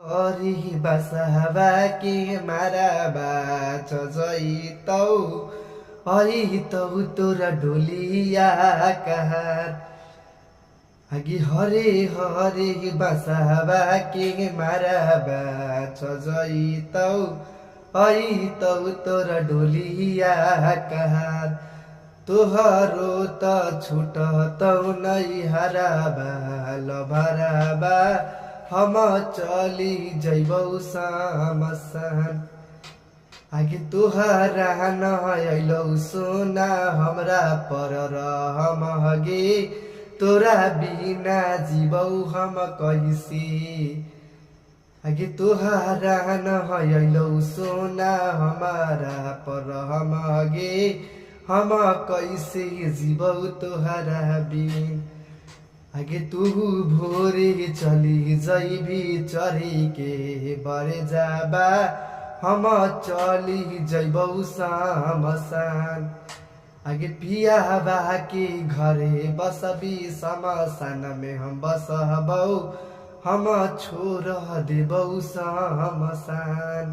हरि बसहबा के माराबा जैतौ अइतौ तोरा डोलिया कहार आगे हरे हरे बसहबा के माराबा जैतौ अइतौ तोरा डोलिया कहार तोहरो त छुटतौ नै हराबा लभराबा हम चली जैबौ समसान आगे तोहरा न अइलौ सोना हमरा पर रहम हगे तोरा बिना जीवौ हम कैसे आगे तोहरा न अइलौ सोना हमारा पर रहम हगे हम कैसे जीवौ तोहरा बिन आगे तू भोरे चली जैबी चरी के बरे जाबा हम चली जैबौ समसान आगे पिया बा के घरे बसबी समसान में हम बसबौ हम छोड़ देबौ समसान।